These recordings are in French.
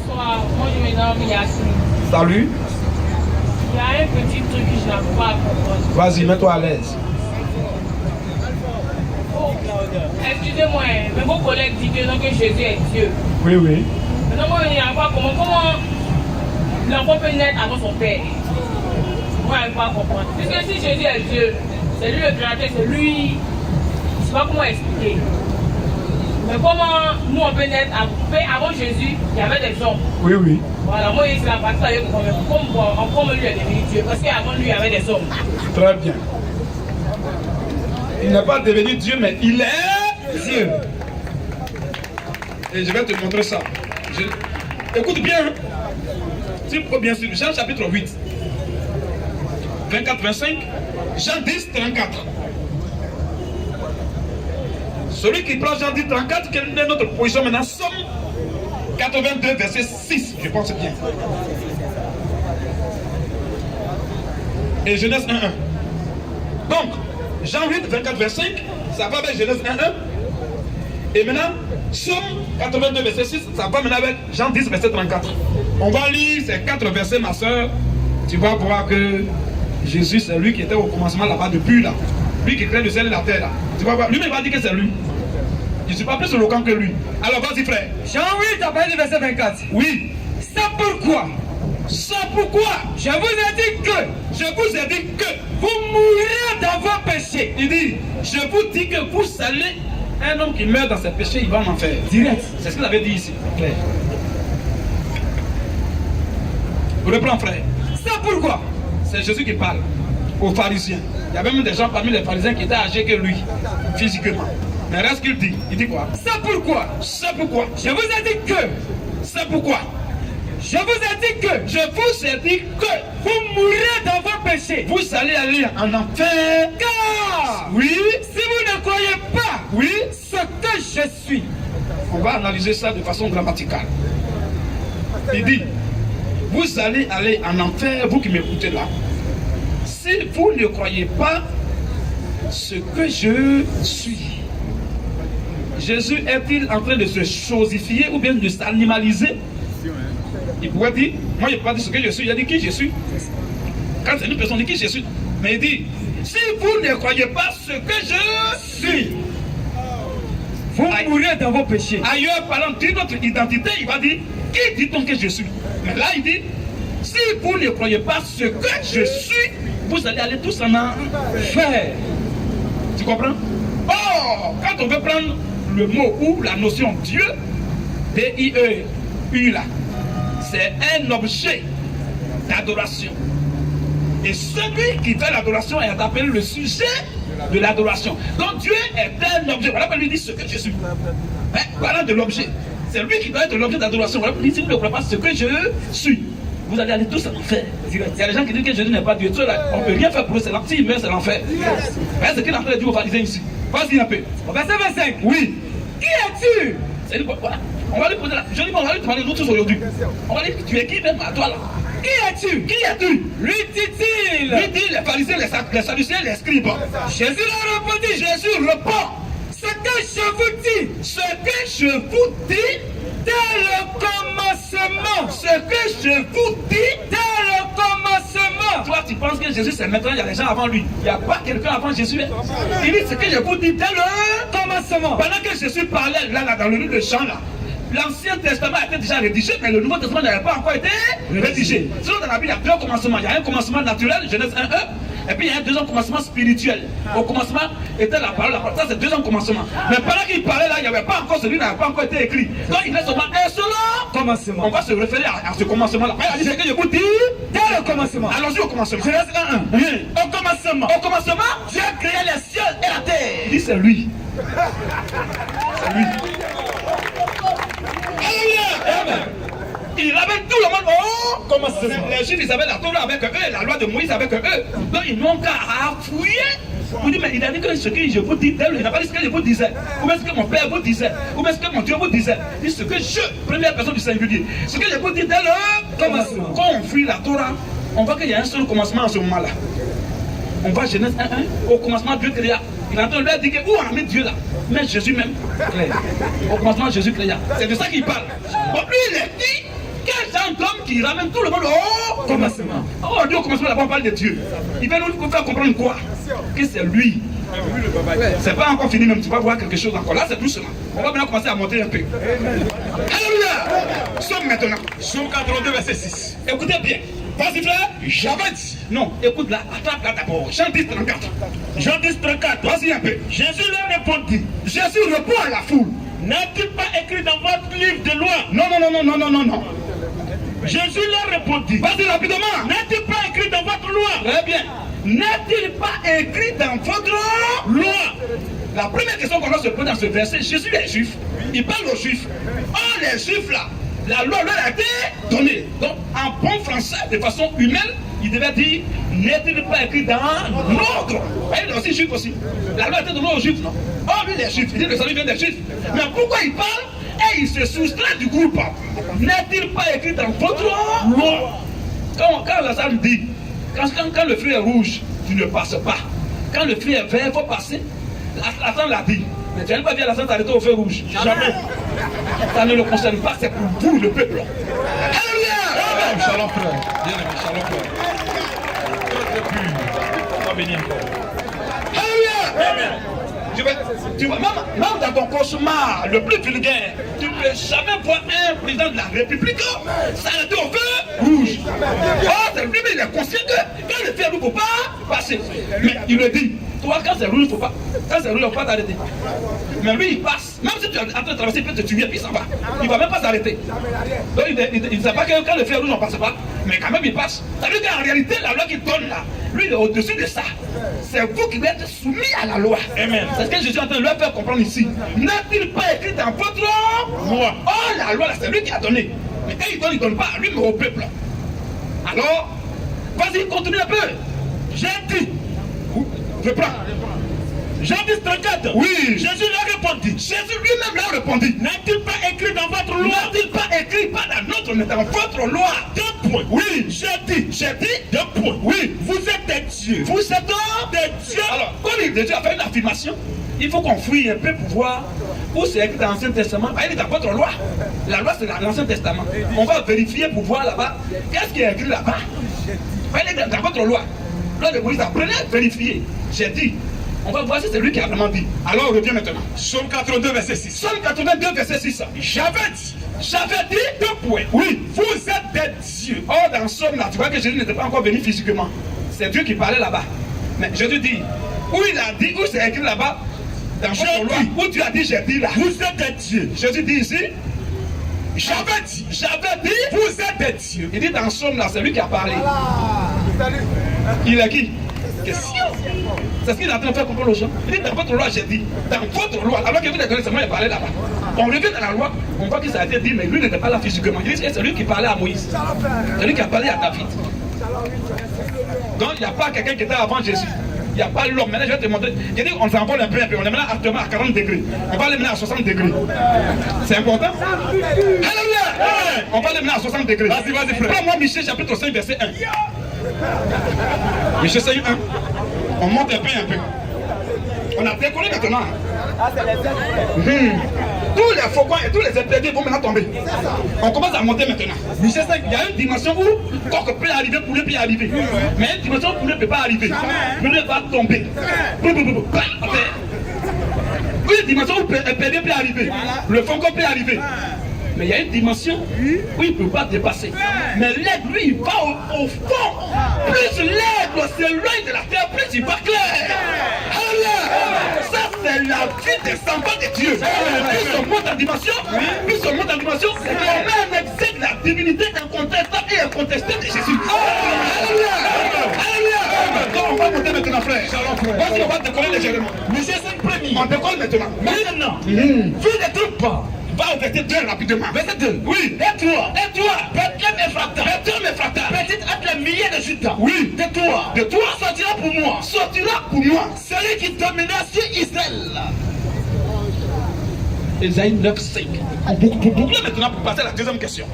Bonsoir, moi je me nomme Yacine. Salut. Il y a un petit truc que je n'arrive pas à comprendre. Vas-y, mets-toi à l'aise. Oh, excusez-moi, mais vos collègues disent que, non, que Jésus est Dieu. Oui, oui. Maintenant, moi je n'arrive pas à comprendre comment l'enfant peut naître avant son père. Moi je n'arrive pas à comprendre. Puisque si Jésus est Dieu, c'est lui le créateur, c'est lui. Je ne sais pas comment expliquer. Mais comment nous on peut naître avant Jésus, il y avait des hommes. Oui, oui. Voilà, moi c'est la partie avec comme lui est devenu Dieu. Parce qu'avant lui il y avait des hommes. Très bien. Il n'est pas devenu Dieu, mais il est Dieu. Et je vais te montrer ça. Écoute bien. Hein? Tu prends bien sûr. Jean chapitre 8. 24-25. Jean 10, 34. Celui qui prend Jean 10, 34, quelle est notre position maintenant? Somme 82, verset 6, je pense bien. Et Genèse 1, 1. Donc, Jean 8, 24, 25, ça va avec Genèse 1, 1. Et maintenant, Somme 82, verset 6, ça va maintenant avec Jean 10, verset 34. On va lire ces 4 versets, ma soeur. Tu vas voir que Jésus, c'est lui qui était au commencement là-bas depuis là. Lui qui crée le ciel et la terre là. Tu vas voir, lui-même va dire que c'est lui. Je ne suis pas plus éloquent que lui. Alors vas-y frère. Jean 8, à partir du verset 24. Oui. C'est pourquoi. C'est pourquoi. Je vous ai dit que. Je vous ai dit que. Vous mourrez dans vos péchés. Il dit, je vous dis que vous allez. Un homme qui meurt dans ses péchés, il va en enfer. Direct. C'est ce qu'il avait dit ici. Frère. Reprends frère. C'est pourquoi. C'est Jésus qui parle aux pharisiens. Il y avait même des gens parmi les pharisiens qui étaient âgés que lui, physiquement. Mais reste qu'il dit. Il dit quoi? C'est pourquoi. C'est pourquoi. Je vous ai dit que. C'est pourquoi. Je vous ai dit que. Je vous ai dit que. Vous mourrez dans vos péchés. Vous allez aller en enfer. Car. Oui. Si vous ne croyez pas. Oui. Ce que je suis. On va analyser ça de façon grammaticale. Il dit, vous allez aller en enfer, vous qui m'écoutez là. Si vous ne croyez pas ce que je suis. Jésus est-il en train de se chosifier ou bien de s'animaliser? Il pourrait dire, moi je ne peux pas dire ce que je suis, il a dit qui je suis. Quand c'est une personne, il dit qui je suis. Mais il dit, si vous ne croyez pas ce que je suis, vous mourrez dans vos péchés. Ailleurs, parlant de notre identité, il va dire, qui dit-on que je suis? Mais là, il dit, si vous ne croyez pas ce que je suis, vous allez aller tous en enfer. Tu comprends? Or, quand on veut prendre le mot ou la notion Dieu, D-I-E-U là, c'est un objet d'adoration. Et celui qui fait l'adoration est appelé le sujet de l'adoration. Donc Dieu est un objet. Voilà pourquoi lui dit ce que je suis. Hein? Voilà de l'objet. C'est lui qui doit être l'objet d'adoration. Voilà pourquoi il dit si vous ne croyez pas ce que je suis, vous allez aller tous en enfer. Il y a des gens qui disent que Jésus n'est pas Dieu. On ne peut rien faire pour eux. C'est l'enfer, il meurt, c'est l'enfer. C'est ce qu'il est en train de dire aux pharisiens ici. Vas-y un peu. Verset 25. Oui. Qui es-tu? Voilà. On va lui poser la. Je dis, on va lui demander nous tous aujourd'hui. On va lui dire, tu es qui même à toi là? Qui es-tu? Qui es-tu? Lui dit-il. Lui dit les pharisiens, les sadducéens, les scribes. Jésus leur répondit. Jésus répond. Ce que je vous dis. Ce que je vous dis. Dès le commencement. Ce que je vous dis. Dès le commencement. Toi, tu penses que Jésus c'est maintenant, il y a des gens avant lui. Il n'y a pas quelqu'un avant Jésus. Il dit ce que je vous dis dès le commencement. Pendant que Jésus parlait là dans le livre de Jean là, l'Ancien Testament a été déjà rédigé, mais le Nouveau Testament n'avait pas encore été rédigé. Sinon, dans la Bible, il y a 2 commencements. Il y a un commencement naturel, Genèse 1, et puis il y a un deuxième commencement spirituel. Au commencement était la parole, ça c'est le deuxième commencement. Mais pendant qu'il parlait là, il n'y avait pas encore celui qui n'avait pas encore été écrit. Donc il est seulement un seul commencement. On va se référer à ce commencement là. Il a dit ce que je vous dis dès le commencement. Allons-y au commencement. Genèse 1, 1. Oui. Au commencement. Au commencement, Dieu a créé les cieux et la terre. Il dit c'est lui. C'est lui. Amen. Il avait tout le monde. Oh, comment c'est ça? Les Juifs, ils avaient la Torah avec eux, la loi de Moïse avec eux. Donc ils n'ont qu'à fouiller. Vous dites, mais il a dit que ce que je vous dis, il n'a pas dit ce que je vous disais. Ou bien ce que mon père vous disait. Ou bien ce que mon Dieu vous disait. Il dit ce que je, première personne du singulier. Ce que je vous dis dès le commencement. Quand on fuit la Torah, on voit qu'il y a un seul commencement en ce moment-là. On va Genèse 1, 1. Au commencement, Dieu créa. Il entend lui dire que où on a mis Dieu là? Mais Jésus même. Au commencement, Jésus créa. C'est de ça qu'il parle. Bon, lui, il est dit Quel genre d'homme qui ramène tout le monde au Commencement. Oh Dieu, au commencement, là-bas on parle de Dieu. Il va nous faire comprendre quoi? Que c'est lui. C'est pas encore fini, même tu vas voir quelque chose encore. Là, c'est doucement. On va maintenant commencer à monter un peu. Alléluia. Somme maintenant. Somme 82, verset 6. Écoutez bien. Vas-y, frère. J'avais dit. Non, écoute là. Attrape là d'abord. Jean 10, 34. Jean 10, 34. Vas-y un peu. Jésus leur répondit. Jésus répond à la foule. N'est-il pas écrit dans votre livre de loi? Non, non, non, non, non, non, non, non. Jésus leur répondit. Vas-y rapidement. N'est-il pas écrit dans votre loi? Très bien. N'est-il pas écrit dans votre loi? La première question qu'on doit se poser dans ce verset, Jésus est juif. Il parle aux juifs. Oh, les juifs là, la loi leur a été donnée. Donc, en bon français, de façon humaine, il devait dire, n'est-il pas écrit dans notre? Il est aussi juif aussi. La loi a été donnée aux juifs, non? Oh, lui, les juifs, il dit que le salut vient des juifs. Mais pourquoi il parle et il se soustrait du groupe? N'est-il pas écrit dans votre loi? Quand la salle dit, quand le fruit est rouge, tu ne passes pas. Quand le fruit est vert, il faut passer. La salle l'a dit. Mais tu n'as pas dit à la salle t'arrêter au feu rouge. Jamais. Ça ne le concerne pas, c'est pour vous, le peuple. Alléluia. Shalom, frère. Bien aimé, shalom, frère. Alléluia. Tu vois, même dans ton cauchemar le plus vulgaire, tu ne peux jamais voir un président de la République s'arrêter au feu rouge. Oh, lui, il est conscient que quand le feu rouge, il ne faut pas passer. Mais il le dit. Toi, quand c'est rouge, il ne faut pas. Quand c'est rouge, il ne faut pas t'arrêter. Mais lui, il passe. Même si tu es en train de traverser, il peut te tuer, puis il s'en va. Il ne va même pas s'arrêter. Donc, il ne sait pas que quand le feu rouge, on ne passe pas. Mais quand même, il passe. Ça veut dire qu'en réalité, la loi qu'il donne là, lui, il est au-dessus de ça. C'est vous qui devez être soumis à la loi. Amen. C'est ce que Jésus est en train de leur faire comprendre ici. N'a-t-il pas écrit dans votre loi? Oh, la loi, là, c'est lui qui a donné. Mais quand il ne donne pas à lui, mais au peuple. Alors, vas-y, continue un peu. J'ai dit. Reprends. Jean 10, 34. Oui. Jésus leur répondit. Jésus lui-même leur répondit. N'est-il pas écrit dans votre loi? N'a-t-il pas écrit, pas dans notre, mais dans votre loi? Deux points. Oui. J'ai dit. Deux points. Oui. Vous êtes des dieux. Vous êtes des dieux. Alors, quand il dit Dieu a fait une affirmation, il faut qu'on fouille un peu pour voir où c'est écrit dans l'Ancien Testament. Il est dans votre loi. La loi, c'est dans l'Ancien Testament. On va vérifier pour voir là-bas. Qu'est-ce qui est écrit là-bas? Il est dans votre loi. Loi de Moïse, apprenez à vérifier. J'ai dit. On va voir si c'est lui qui a vraiment dit. Alors, on revient maintenant. Somme 82, verset 6. Somme 82, verset 6. J'avais dit deux points. Oui. Vous êtes des dieux. Oh, dans Somme, là, tu vois que Jésus n'était pas encore venu physiquement. C'est Dieu qui parlait là-bas. Mais Jésus dit, où il a dit, où c'est écrit là-bas, dans votre loi, où tu as dit, j'ai dit là. Vous êtes des dieux. Jésus dit ici, j'avais dit, vous êtes des dieux. Il dit dans Somme, là, c'est lui qui a parlé. Il est qui? Question. C'est ce qu'il est en train de faire comprendre aux gens. Il dit dans votre loi, j'ai dit. Dans votre loi, alors que vous êtes donné, c'est moi qui ai parlé là-bas. On revient dans la loi, on voit que ça a été dit, mais lui n'était pas là physiquement. Il dit c'est lui qui parlait à Moïse. C'est lui qui a parlé à David. Donc il n'y a pas quelqu'un qui était avant Jésus. Il n'y a pas l'homme. Maintenant je vais te montrer. Il dit on s'envole un peu. On est maintenant actuellement à 40 degrés. On va aller maintenant à 60 degrés. C'est important. Alléluia. On va aller maintenant à 60 degrés. Vas-y, frère. Prends-moi Michée chapitre 5, verset 1. Michée 5, 1. On monte un peu. On a décollé maintenant. Tous les faucons et tous les imprédits vont maintenant tomber. On commence à monter maintenant. Michel 5, il y a une dimension où coq peut arriver, poulet peut arriver. Mais une dimension où poulet ne peut pas arriver. Poulet va tomber. Une dimension où imprédit peut arriver. Le faucon peut arriver. Mais il y a une dimension où il ne peut pas dépasser. Mais l'aigle, lui, il va au fond. Plus l'aigle s'éloigne de la terre, plus il va clair. Alléluia. Ça, c'est la vie des enfants de Dieu. Plus on monte en dimension, on met un excès de la divinité incontestable et incontestée de Jésus. Alléluia. Alléluia. Donc, on va monter maintenant, frère. Vas-y, on va décoller légèrement. Mais j'ai 5 premiers. On décolle maintenant. Maintenant, vu les troupes. Va au verset 2 rapidement. Verset 2. Oui. Et toi, Bethléem Ephrata, petite entre les milliers de Judas. Oui. De toi sortira pour moi. Celui qui dominera sur Israël. Ésaïe 9, 5. Bouclez maintenant pour passer à la deuxième question.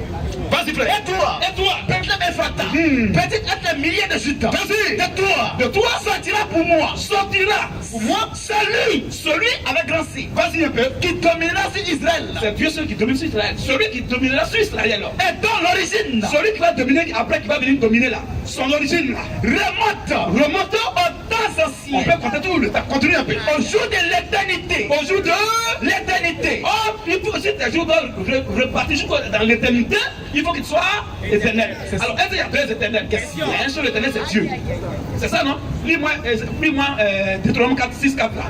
Vas-y, frère. Et toi, Bethléem Ephrata, petite être milliers de Judas. Vas-y. De toi sortira pour moi. Sortira pour moi Celui avec grand C. Vas-y un peu. Qui dominera sur Israël. C'est Dieu celui qui domine sur Israël. Celui qui dominera sur Israël. Et dont l'origine. Celui qui va dominer après, qui va venir dominer là. Son origine là. Remonte au temps ancien. On peut compter tout le temps. Continue un peu. Au jour de l'éternité. Au jour de l'éternité. Oh, il faut aussi tes jours doivent repartir dans l'éternité. Il faut qu'il soit éternel. Alors, est-ce qu'il y a deux éternels? Il y a un seul éternel, c'est Dieu. C'est ça, non? Lis-moi Deutéronome 4, 6, 4 là.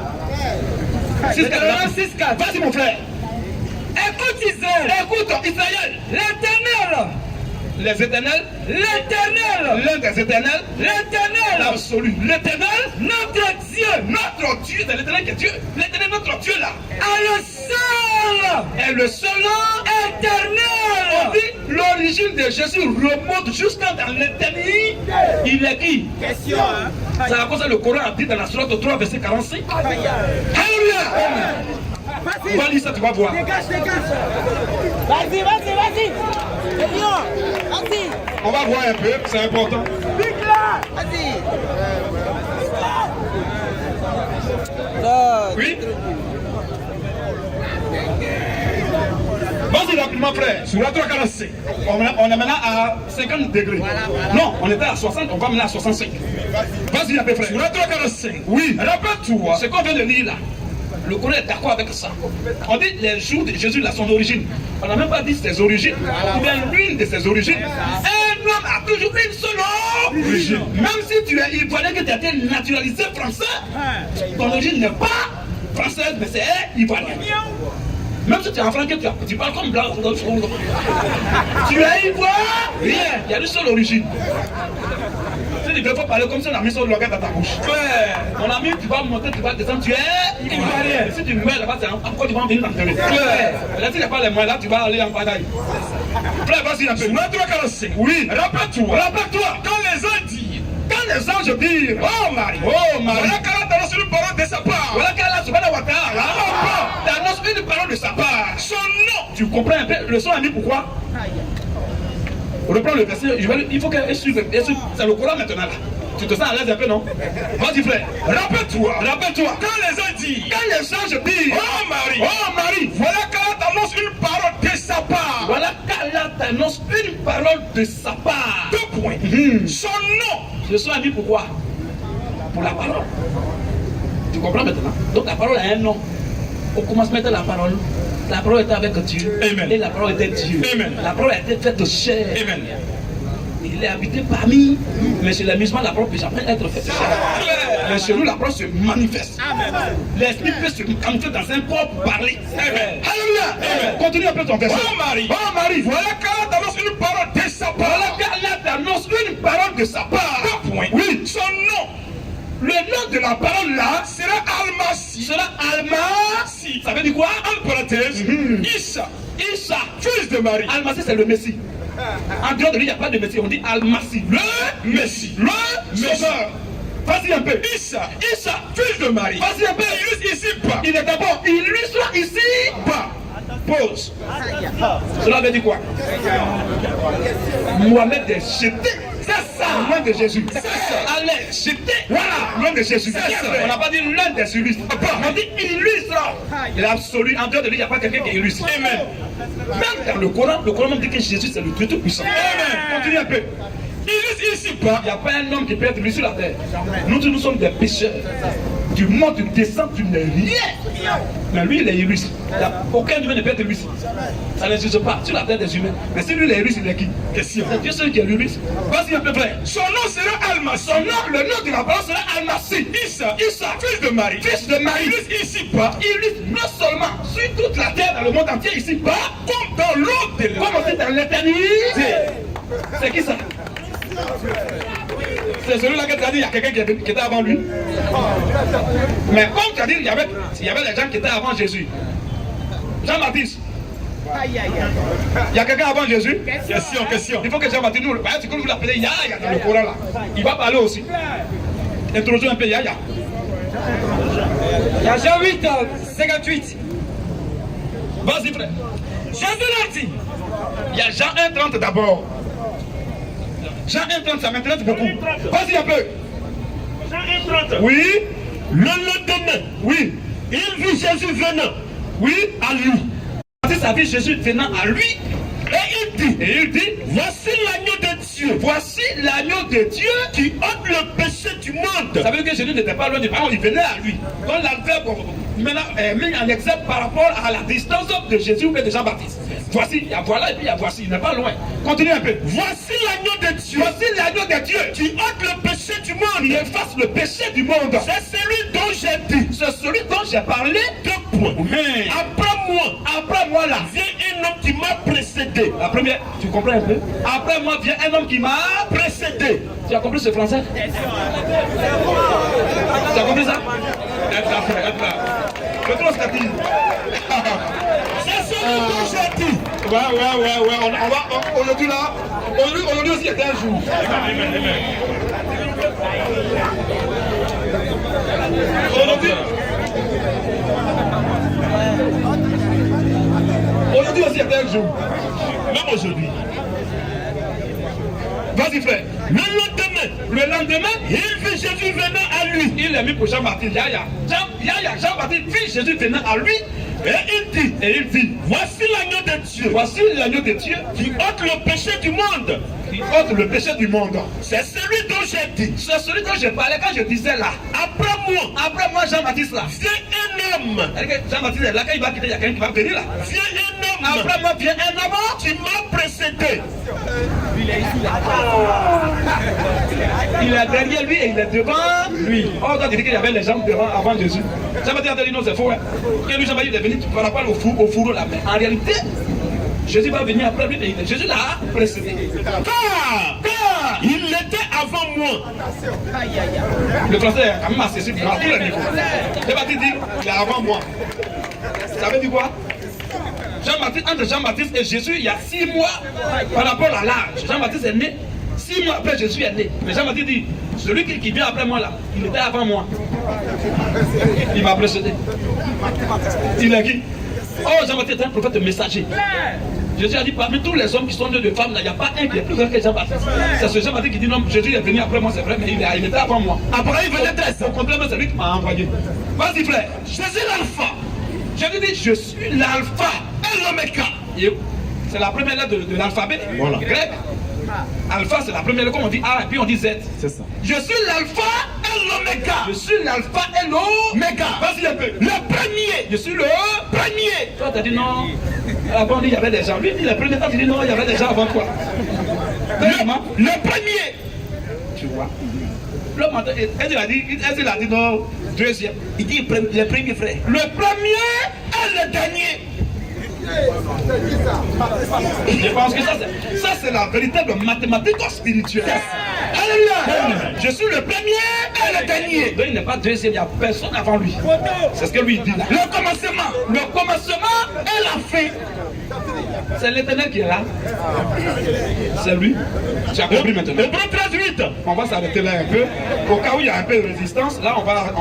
6, 4. Vas-y, mon frère. Écoute Israël. Écoute Israël. L'éternel. Les éternels. L'éternel. L'un des éternels. L'éternel. L'absolu. L'éternel. Notre Dieu. Notre Dieu. C'est l'éternel qui est Dieu. L'éternel, notre Dieu là. Est le seul éternel. On dit l'origine de Jésus remonte jusqu'à dans l'éternité. Il est qui? Question. C'est à cause que le Coran a dit dans la sourate 3, verset 45. Alléluia. On va lire ça, tu vas voir. Dégage. Vas-y. Vas-y. On va voir un peu, c'est important. Vas-y. Oui. Vas-y rapidement, frère. Sur la 345. On est maintenant à 50 degrés. Non, on était à 60, on va maintenant à 65. Vas-y un peu, frère. Sur la 345. Oui. Rappelle-toi ce qu'on vient de lire là. Le Coran est d'accord avec ça. On dit les jours de Jésus, là, son origine. On n'a même pas dit ses origines. Ou bien l'une de ses origines. Un homme a toujours une seule origine. Même si tu es ivoirien, que tu as été naturalisé français, ton origine n'est pas française, mais c'est ivoirien. Même si tu es en français, tu parles comme blanc. Tu es ivoirien. Il y a une seule origine. Il ne faut parler comme si on a mis son langage dans ta bouche. Mon ami, tu vas monter, tu vas descendre, tu es ivoirien. Si tu meurs là-bas, c'est encore tu vas en venir t'enterrer. Là, s'il n'y a pas les moyens, là, tu vas aller en bataille. Frère, vas-y un peu. Oui, rappelle-toi. Quand les anges disent, oh Marie, voilà qu'elle t'annonce une parole de sa part. Voilà qu'elle a souvent t'annonce une parole de sa part. Son nom. Tu comprends un peu le son a mis pourquoi? On reprend le verset, il faut qu'elle suive. C'est le Coran maintenant là. Tu te sens à l'aise un peu, non? Vas-y frère, rappelle-toi. Quand les anges disent, oh Marie, voilà qu'elle t'annonce une parole de sa part. Voilà qu'elle t'annonce une parole de sa part. 2 points. Son nom. Je suis ami pourquoi? Pour la parole. Tu comprends maintenant? Donc la parole a un nom. On commence à mettre la parole. La parole était avec Dieu. Amen. Et la parole était Dieu. Amen. La parole a été faite chair. Amen. Il est habité parmi. Mais chez les musulmans, la parole peut jamais être faite chair. Mais chez nous, la parole se manifeste. L'esprit peut se camufler dans un corps pour parler. Amen. Alléluia. Continue un peu ton verset. Oh Marie, voilà qu'elle t'annonce une parole de sa part. Voilà qu'elle t'annonce une parole de sa part. 2 points. Oui. Son nom. Le nom de la parole là sera Almasi. Ça veut dire quoi? En parenthèse, Issa, fils de Marie. Almasi, c'est le Messie. En dehors de lui, il n'y a pas de Messie. On dit Almasi, le Messie. Le Sauveur. Vas-y un peu. Issa, fils de Marie. Vas-y un peu. Illustre ici bas. Il est d'abord. Illustre ici bas. Pause. Cela veut dire quoi? Mohamed est jeté. C'est ça, loin de Jésus. Allez, jeté. Voilà, loin de Jésus. On n'a pas dit loin des illustres. On dit illustre. Il est absolu. En dehors de lui, il n'y a pas quelqu'un qui est illustre. Amen. Même dans le Coran même dit que Jésus c'est le Dieu tout-puissant. Amen. Continue un peu. Ici, il n'y a pas un homme qui peut être lui sur la terre. Nous sommes des pécheurs. Tu montes, tu descends, tu n'es rien. Mais lui, il est illustre. Aucun humain ne peut être illustre. Ça n'existe pas sur la terre des humains. Mais si lui, il est illustre, il est qui? Question. C'est Dieu seul qui est illustre. Vas-y un peu frère. Son nom sera Almasi. Le nom de la parole sera Almasi. Issa, fils de Marie. Illustre ici bas. Illustre non seulement sur toute la terre, dans le monde entier, ici bas, comme dans l'au-delà. Comme aussi dans l'éternité. C'est qui ça? C'est celui-là que tu as dit, il y a quelqu'un qui était avant lui. Mais comme tu as dit, il y avait les gens qui étaient avant Jésus. Jean-Baptiste. Il y a quelqu'un avant Jésus? Question. Il faut que Jean-Baptiste nous, c'est comme vous l'appelez Yahya dans le Coran là. Il va parler aussi. Introduisons un peu Yahya. Il y a Jean 8, 58. Vas-y, frère. Jésus leur dit. Il y a Jean 1,30 d'abord. Jean 1,30, ça m'intéresse beaucoup. Vas-y un peu. Jean 1,30. Oui. Le lendemain, Oui. il vit Jésus venant. Oui. À lui. C'est sa vie, Jésus venant à lui. Et il dit, voici l'agneau de Dieu. voici l'agneau de Dieu Qui ôte le péché du monde. Ça veut dire que Jésus n'était pas loin du Père, il venait à lui. Donc l'alpha maintenant est mis en exemple par rapport à la distance de Jésus ou de Jean-Baptiste. Voici, il y a voilà et puis il y a voici, il n'est pas loin. Continue un peu. Voici l'agneau de Dieu. Voici l'agneau de Dieu Qui ôte le péché du monde. qui efface le péché du monde. C'est celui dont j'ai dit. C'est celui dont j'ai parlé. 2 points. Mais Après moi là, vient un homme qui m'a précédé. la première, tu comprends un peu? Après moi vient un homme qui m'a Précédé. Tu as compris ce français? Tu as compris ça? Être là, frère, être là. Je trouve ce que tu dis. C'est celui dont j'ai dit. Ouais. On va, aujourd'hui là, aujourd'hui aussi était un jour. Aujourd'hui aussi était un jour. Même aujourd'hui. Vas-y frère. Le lendemain, il vit Jésus venant à lui. il est mis pour Jean-Baptiste. Jean-Baptiste vit Jésus venant à lui. Et il dit, Voici l'agneau de Dieu. voici l'agneau de Dieu Qui ôte le péché du monde. qui ôte le péché du monde. C'est celui dont j'ai dit. C'est celui dont je parlais quand je disais là. Après moi, Jean-Baptiste là. Vient un homme. Jean-Baptiste est là, quand il va quitter, il y a quelqu'un qui va venir là. Vient un homme. Après moi vient un homme Qui m'a précédé. il est derrière lui et il est devant lui. Oh, on doit dire qu'il y avait les gens devant avant Jésus. Jean-Baptiste a dit non, c'est faux. Hein. Que lui, Jean-Baptiste est venu par rapport au fourreau là. Mais en réalité, Jésus va venir après lui et Jésus l'a précédé. Car il était avant moi. Le français est quand même accessible à tous les niveaux. Jean-Baptiste dit il est avant moi. Ça veut dire quoi? Entre Jean-Baptiste et Jésus, il y a 6 mois par rapport à l'âge. Jean-Baptiste est né, 6 mois après Jésus est né. Mais Jean-Baptiste dit, celui qui vient après moi là, il était avant moi. Il m'a précédé. Il est qui? Oh, Jean-Baptiste est un prophète messager. Jésus a dit, parmi tous les hommes qui sont nés de femmes, il n'y a pas un qui est plus grand que Jean-Baptiste. C'est ce Jean-Baptiste qui dit, non, Jésus est venu après moi, c'est vrai, mais il était avant moi. Après, il venait d'être. Au contraire, c'est lui qui m'a envoyé. Vas-y, frère. Jésus l'alpha. Jésus dit, je suis l'alpha Et l'oméga. C'est la première lettre de l'alphabet grec. Alpha, c'est la première lettre, comme on dit A et puis on dit Z. C'est ça. Je suis l'alpha Et l'oméga. Je suis l'alpha et l'oméga. Vas-y un peu. Le premier. Je suis le Premier. Toi, tu as dit non. Avant, il y avait des gens. Lui, il dit le premier. Toi, tu dis non, il y avait des gens avant toi. Le premier. Tu vois. L'homme, elle a dit non. Deuxième. Il dit le premier frère. Le premier et le dernier. Je pense que ça c'est la véritable mathématique spirituelle. Alléluia. Je suis le premier et le dernier. Donc il n'est pas deuxième, il n'y a personne avant lui. C'est ce que lui dit là. Le commencement et la fin. C'est l'Éternel qui est là. C'est lui. Tu as compris maintenant. Hébreux 13:8. On va s'arrêter là un peu. Au cas où il y a un peu de résistance, là on va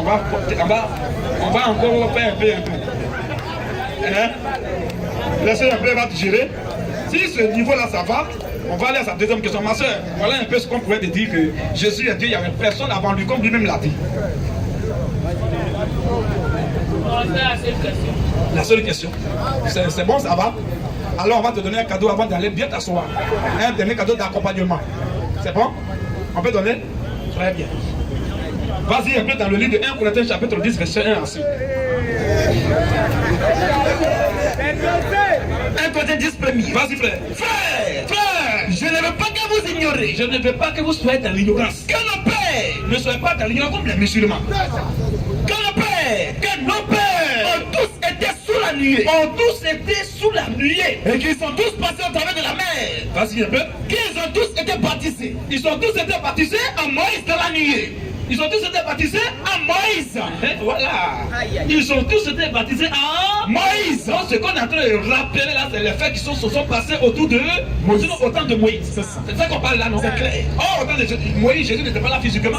encore faire un peu. Hein? Laissez un peu, va te gérer. Si ce niveau-là ça va, on va aller à sa deuxième question. Ma soeur, voilà un peu ce qu'on pourrait te dire que Jésus a dit, il n'y avait personne avant lui, comme lui-même l'a dit. La seule question. C'est bon, ça va? Alors on va te donner un cadeau avant d'aller bien t'asseoir. Un dernier cadeau d'accompagnement. C'est bon? On peut donner? Très bien. Vas-y un peu dans le livre de 1 Corinthiens chapitre 10, verset 1 ensuite. 1 Corinthiens 10 premier. Vas-y frère. Frère, je ne veux pas que vous ignorez. Je ne veux pas que vous soyez dans l'ignorance. Que nos pères Ne soyez pas dans l'ignorance comme les musulmans. Que nos pères ont tous été sous la nuée. Et qu'ils sont tous passés au travers de la mer. Vas-y un peu. Qu'ils ont tous été baptisés. Ils sont tous été baptisés En Moïse dans la nuée. Ils ont tous été baptisés En Moïse. Voilà. Ils ont tous été baptisés en Moïse. Donc ce qu'on est en train de rappeler là, c'est les faits qui se sont passés autour de Moïse, au temps de Moïse. C'est ça qu'on parle là, non? C'est clair. Oh, au temps de Moïse, Jésus n'était pas là physiquement.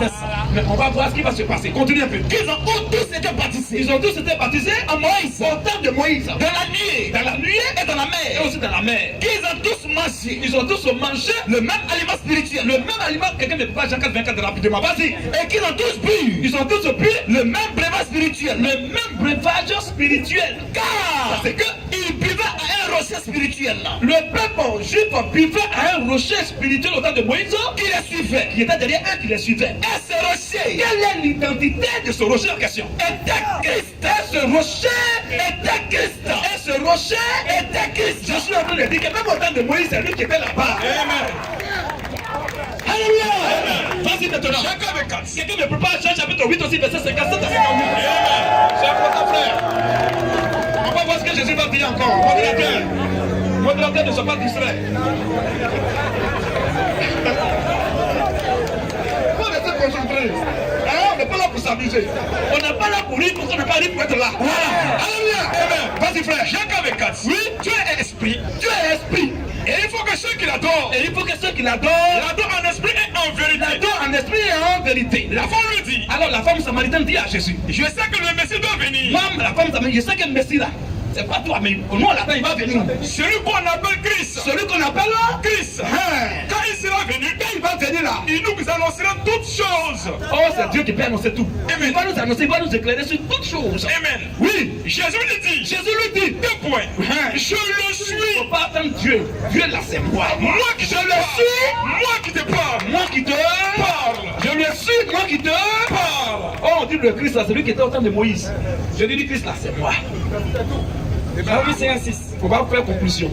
Mais on va voir ce qui va se passer. Continue un peu. Ils ont tous été baptisés. Ils ont tous été baptisés En Moïse. au temps de Moïse. Dans la nuée. Dans la nuée Et dans la et mer. aussi dans la mer. Ils ont tous mangé Ils ont tous mangé le même aliment spirituel. le même aliment. Quelqu'un ne peut pas Jean 4, 24 rapidement. Vas-y. Et qu'ils ont tous bu Ils ont tous bu le même breuvage spirituel. le même breuvage spirituel. Car C'est que ils buvaient à un rocher spirituel. le peuple juif buvait à un rocher spirituel au temps de Moïse Qui les suivait. qui était derrière eux qui les suivait. Et ce rocher Quelle est l'identité de ce rocher en question? était Christ. Et ce rocher Était Christ. et ce rocher Était Christ. Je suis en train de dire que même au temps de Moïse, c'est lui qui était là-bas. Alléluia. Vas-y maintenant. Quelqu'un me prépare Jean chapitre 8 aussi, verset 57 à 58. C'est important, frère. On va voir ce que Jésus va dire encore. Modérateur ne soit pas distrait. Il faut rester concentré. On n'est pas là pour s'amuser. On n'est pas là pour rire parce qu'on n'est pas rire pour être là. Voilà. Alléluia. Vas-y, frère. Jacques avec 4. Oui, Dieu est esprit. Dieu est esprit. Et il faut que ceux qui l'adorent, l'adorent en esprit et en vérité. L'adorent en esprit et en vérité. La femme lui dit. Alors la femme samaritaine dit à Jésus, je sais que le Messie doit venir. Moi, la femme samaritaine, je sais que le Messie là, c'est pas toi, mais au nom de la femme, il va venir. Celui qu'on appelle Christ. Celui qu'on appelle Christ. Quand il sera venu, quand il va venir là, il nous annoncera toutes choses. Oh, c'est Dieu qui peut annoncer tout. Amen. Il va nous annoncer, il va nous éclairer sur toutes choses. Amen. Oui. Jésus lui dit, deux points. Je le suis. Il ne faut pas attendre Dieu. Dieu là, c'est moi. Moi qui je le suis. Moi qui te parle. Moi qui te parle. Je le suis. Moi qui te parle. Oh, on dit le Christ là, c'est lui qui était au temps de Moïse. Je dis le Christ là, c'est moi. Jean 8, 56. On va faire conclusion.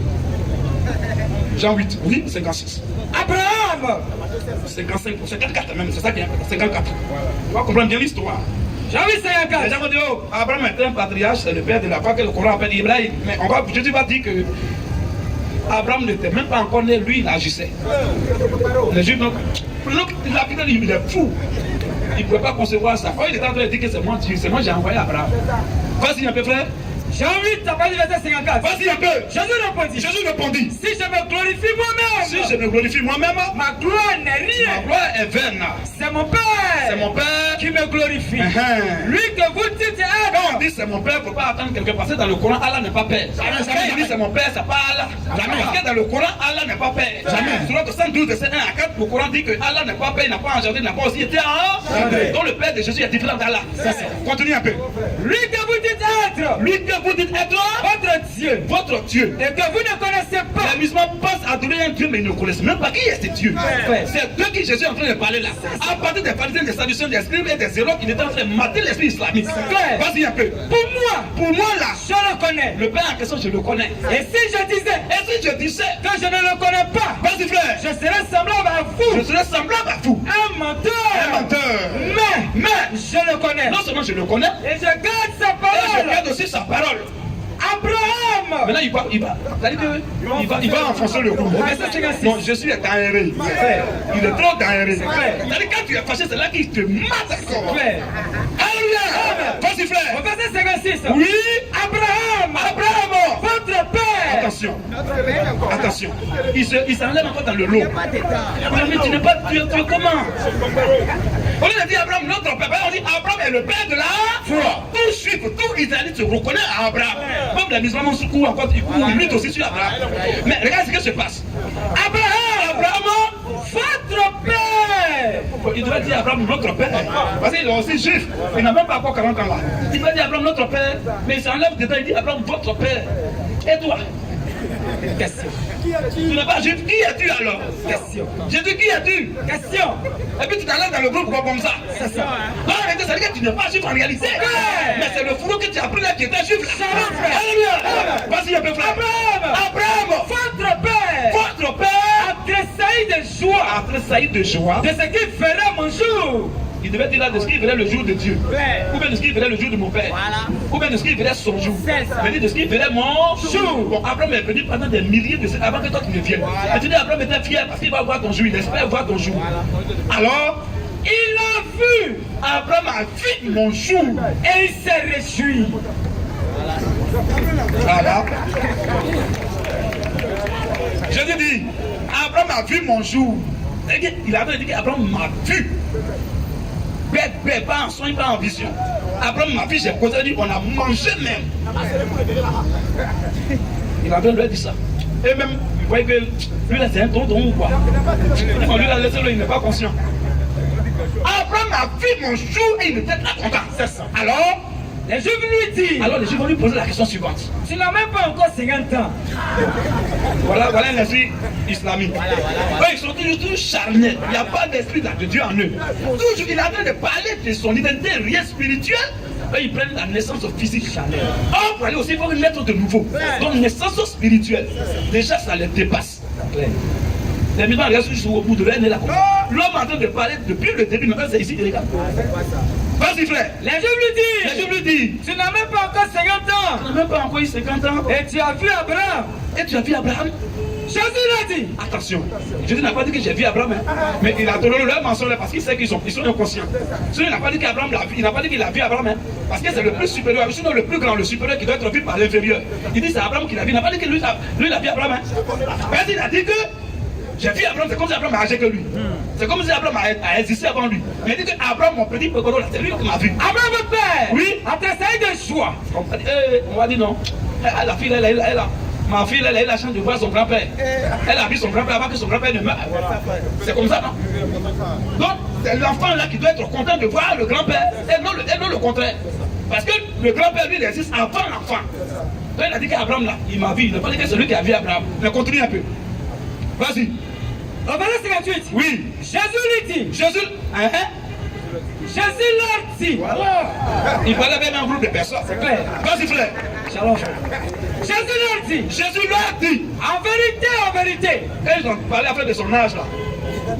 Jean 8, oui, 56. Abraham. 55, 54 même, c'est ça qui est 54. On va comprendre bien l'histoire. Jean 8, 54. Les gens vont dire, oh, Abraham était un patriarche, c'est le père de la foi que le Coran appelle Ibrahim. Mais Jésus va dire que Abraham n'était même pas encore né, lui il agissait. Les Juifs, il est fou. Il ne pouvait pas concevoir ça. Quand il était en train de dire que c'est moi Dieu, c'est moi j'ai envoyé Abraham. Vas-y un peu, frère. Jean 8, t'as pas dit verset 54. Vas-y un peu. Jésus répondit. Si je me glorifie moi-même. Ma gloire n'est rien. Ma gloire est vaine. C'est mon Père. Qui me glorifie. Lui que vous dites quand on dit c'est mon Père, il ne faut pas attendre quelque part. Parce que dans le Coran, Allah n'est pas Père. Quand il dit c'est mon Père, c'est pas Allah. Jamais. Parce que dans le Coran, Allah n'est pas Père. Jamais. Sur le 112, verset 1 à 4, le Coran dit que Allah n'est pas Père, il n'a pas engendré, il n'a pas aussi été en. Donc le Père de Jésus est différent d'Allah. Continue un peu. Lui que vous dites être. Vous dites être votre Dieu, et que vous ne connaissez pas. Les musulmans pensent adorer un Dieu, mais ils ne connaissent même pas qui est ce Dieu. C'est Dieu qui Jésus est en train de parler là. À partir des pharisiens, des sadducéens, des scribes et des zélotes, il est en train de mater l'esprit islamique. Vas-y un peu. Pour moi là, je le connais. Le Père en question, je le connais. Et si je disais que je ne le connais pas, vas-y frère, je serais semblable à vous. Un menteur. Mais je le connais. Non seulement je le connais, et je garde sa parole. Et je garde aussi sa parole. Abraham. Maintenant il va enfoncer le clou. Non, Jésus est aéré. Il est trop aéré. C'est-à-dire quand tu es fâché, c'est là qu'il te mate encore. Alléluia. Vas-y frère. Au verset 56. Oui. Abraham. Votre père. Attention. Il s'enlève encore dans le lot. Mais tu n'es pas Dieu, tu es comment? On lui a dit Abraham, notre père. On dit Abraham est le père de la foi. Tout juif, tout israélite se reconnaît à Abraham. Comme les musulmans se courent encore, ils luttent aussi sur Abraham. Mais regarde ce qui se passe. Abraham, votre père. Il devrait dire Abraham, notre père. Parce qu'il est aussi juif. Il n'a même pas encore 40 ans là. Il va dire Abraham, notre père. Mais il s'enlève dedans, il dit Abraham, votre père. Et toi? Question. Tu n'es pas juif, qui es-tu alors? Question. J'ai dit qui es-tu? Question. Et puis tu t'enlèves dans le groupe comme ça. C'est ça. Non, arrêtez, ça veut dire que tu n'es pas juif en réalité. Mais c'est le fourreau que tu as pris là qui était juif là. Alléluia. Vas-y un peu frère. Abraham, votre père a tressailli de joie. De ce qu'il ferait mon jour. Il devait dire là de ce qu'il verrait le jour de Dieu. Ou bien de ce qu'il verrait le jour de mon père. Ou bien de ce qu'il verrait son jour. Il dit de ce qu'il verrait mon jour. Bon, Abraham est venu pendant des milliers de années avant que toi tu ne viennes. Et tu dis Abraham était fier parce qu'il va voir ton jour. Il espère voir ton jour. Alors, il a vu. Abraham a vu mon jour. Et il s'est réjoui. Voilà. Je Jésus dit, Abraham a vu mon jour. Il avait dit qu'Abraham m'a vu. Pas en soin, pas en vision. Abraham m'a vu, j'ai dit, on a mangé même. Il avait lui dit ça. Et même, vous voyez que lui là c'est un tonton ou quoi. On lui a laissé, il n'est pas conscient. Abraham a vu mon jour et il était très content. C'est ça. Alors, Les Juifs lui disent. les Juifs vont lui poser la question suivante. Tu n'as même pas encore 50 ans. Voilà un esprit islamique. Eux, ils sont toujours charnels. Il n'y a pas d'esprit de Dieu en eux. Toujours, il est en train de parler de son identité rien spirituelle. Eux, ils prennent la naissance physique charnelle. Or, pour aller aussi, il faut naître de nouveau. Donc, naissance spirituelle. Déjà, ça les dépasse. Les migrants restent juste au bout de l'année là. L'homme est en train de parler depuis le début. Maintenant, c'est ici, il regarde. Vas-y, frère. Les Juifs lui disent. Tu n'as même pas encore 50 ans. Tu n'as même pas encore eu 50 ans. Et tu as vu Abraham. Et tu as vu Abraham. Jésus l'a dit. Attention, Jésus n'a pas dit que j'ai vu Abraham, hein. Mais il a donné leur mensonge parce qu'il sait qu'ils sont inconscients. Sinon, il n'a pas dit qu'Abraham l'a vu, il n'a pas dit qu'il a vu Abraham, hein. Parce que c'est le plus supérieur, sinon le plus grand, le supérieur qui doit être vu par l'inférieur. Il dit c'est Abraham qui l'a vu, il n'a pas dit que lui il a vu Abraham, hein. Parce qu'il a dit que j'ai vu Abraham, c'est comme si Abraham a agi que lui. C'est comme si Abraham a existé avant lui. Mais il dit que Abraham, mon petit Pogoro, c'est lui qui m'a vu. Abraham mon père. Oui. A tressailli de joie. On va dire non. La fille, ma fille, elle a eu la chance de voir son grand-père. Elle a vu son grand-père avant que son grand-père ne meure. C'est comme ça, non? Donc, c'est l'enfant là qui doit être content de voir le grand-père et non le contraire. Parce que le grand-père, lui, il existe avant l'enfant. Donc, il a dit qu'Abraham là, il m'a vu. Il n'a pas dit que c'est lui qui a vu Abraham. Mais continue un peu. Vas-y. Au verset 58. Oui. Jésus lui dit. Jésus. Jésus leur dit. Voilà. Il parlait avec un groupe de personnes. C'est clair. Vas-y, frère. Shalom. Jésus leur dit. Jésus leur dit. En vérité. Quand ils ont parlé après de son âge là,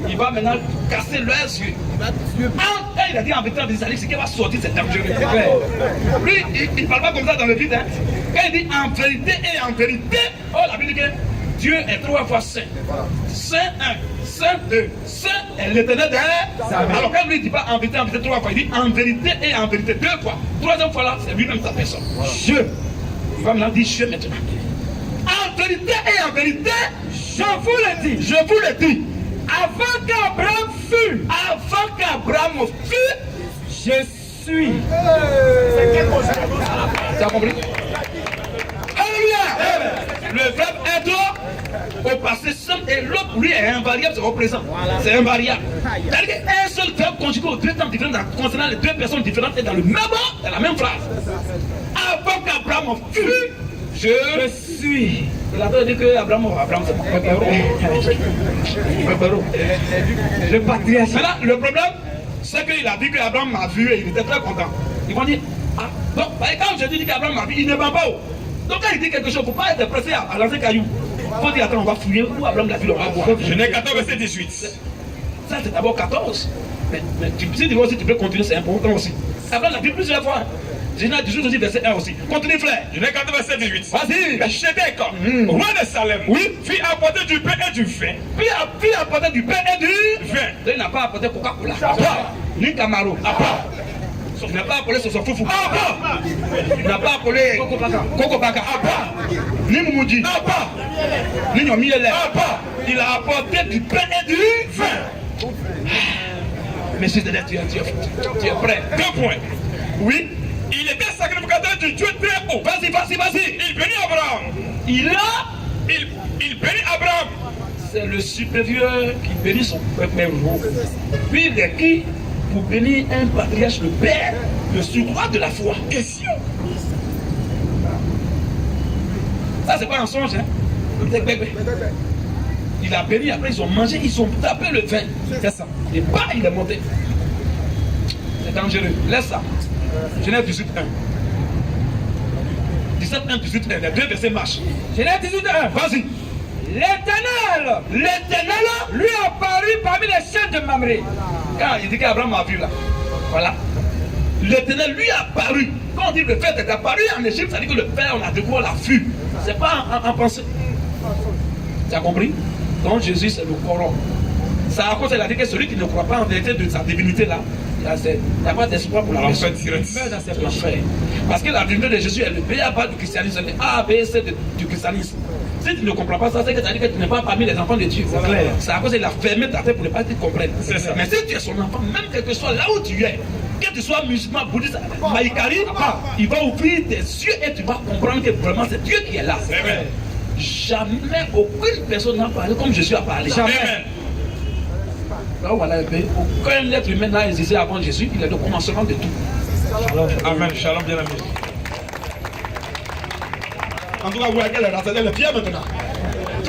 il va maintenant casser leurs yeux. Quand il a dit en vérité, c'est qu'il va sortir cette dangereux. Lui, il ne parle pas comme ça dans le vide. Hein. Quand il dit en vérité et en vérité, oh la Bible dit que Dieu est 3 fois saint. Saint 1, saint 2, saint est l'éternel des. Alors quand lui il ne dit pas en vérité 3 fois, il dit en vérité et en vérité 2 fois. 3e fois là, c'est lui-même sa personne. Je. Il va maintenant dire je maintenant. En vérité et en vérité, Je vous le dis. je vous le dis. Avant qu'Abraham fût. Avant qu'Abraham fût, Je suis. tu as compris? Alléluia! Le verbe être au passé simple et l'autre pour lui est invariable, c'est au présent. C'est invariable. C'est-à-dire qu'un seul verbe conjugué aux 2 temps différents concernant les 2 personnes différentes et dans le même mot, dans la même phrase. Avant qu'Abraham fût, je suis. Il a dit que Abraham c'est mon pépéro. Le patriarche. Maintenant, le problème, c'est qu'il a dit qu'Abraham m'a vu et il était très content. Ils vont dire, ah, donc, quand je dis qu'Abraham m'a vu, il ne ment pas. Donc, quand il dit quelque chose, il ne faut pas être pressé à lancer caillou. Il faut dire, attends, on va fouiller où Abraham l'a vu, on va voir. Genèse 14, verset 18. Ça, c'est d'abord 14. Mais si tu peux continuer, c'est important aussi. Abraham l'a vu plusieurs fois. Genèse 18 aussi, verset 1 aussi. Continue, frère. Genèse 14, verset 18. Vas-y. Méchidec, roi de Salem, Oui. fit apporter du pain et du vin. Puis il a apporté du pain et du Vin. Il n'a pas apporté Coca-Cola. Pas. Ni Camaro. Pas. Il n'a pas appelé Soso Foufou. Il n'a pas appelé Coco Baka. Ni Moumoudi. Ni Nyomiele. Il a apporté du pain et du vin. Mais c'est de tu es prêt. 2 points. Oui. Il était sacrificateur du Dieu très haut. Vas-y. Il bénit Abraham. Il bénit Abraham. C'est le supérieur qui bénit son peuple. Puis il est qui pour bénir un patriarche, le père, le surcroît de la foi. Question. Ça, c'est pas un songe, hein. Il a béni, après ils ont mangé, ils ont tapé le vin. C'est ça. Et pas, il est monté. C'est dangereux. Laisse ça. Genèse 18, 1. 17, 1, 18, 1. Les 2 versets marchent. Genèse 18, 1. Vas-y. L'Éternel lui apparut parmi les chaînes de Mamré. Quand il dit qu'Abraham a vu là, voilà. L'Éternel lui a apparu. Quand on dit le fait d'être apparu en Égypte, ça dit que le Père, on a découvert la vue. C'est pas en pensée. Tu as compris? Donc Jésus, c'est le Coran. Ça à cause, il a dit que celui qui ne croit pas en vérité de sa divinité là, il n'y a pas d'espoir pour la personne. Il meurt dans ses péchés. Parce que la divinité de Jésus est le B.A.B.A. du christianisme, c'est le A, B, C du christianisme. Si Si tu ne comprends pas ça, c'est que ça veut dire que tu n'es pas parmi les enfants de Dieu. C'est clair. C'est à cause qu'il a fermé ta tête pour ne pas que tu comprennes. C'est ça. Mais si tu es son enfant, même quel que soit là où tu es, que tu sois musulman, bouddhiste, maïkari, il va ouvrir tes yeux et tu vas comprendre que vraiment c'est Dieu qui est là. Amen. Jamais aucune personne n'a parlé comme Jésus a parlé. Jamais. Amen. Là, voilà, aucun être humain n'a existé avant Jésus, il est le commencement de tout. Amen. Shalom, bien aimé. En tout cas, vous voyez qu'elle est rassemblée, elle est fière maintenant.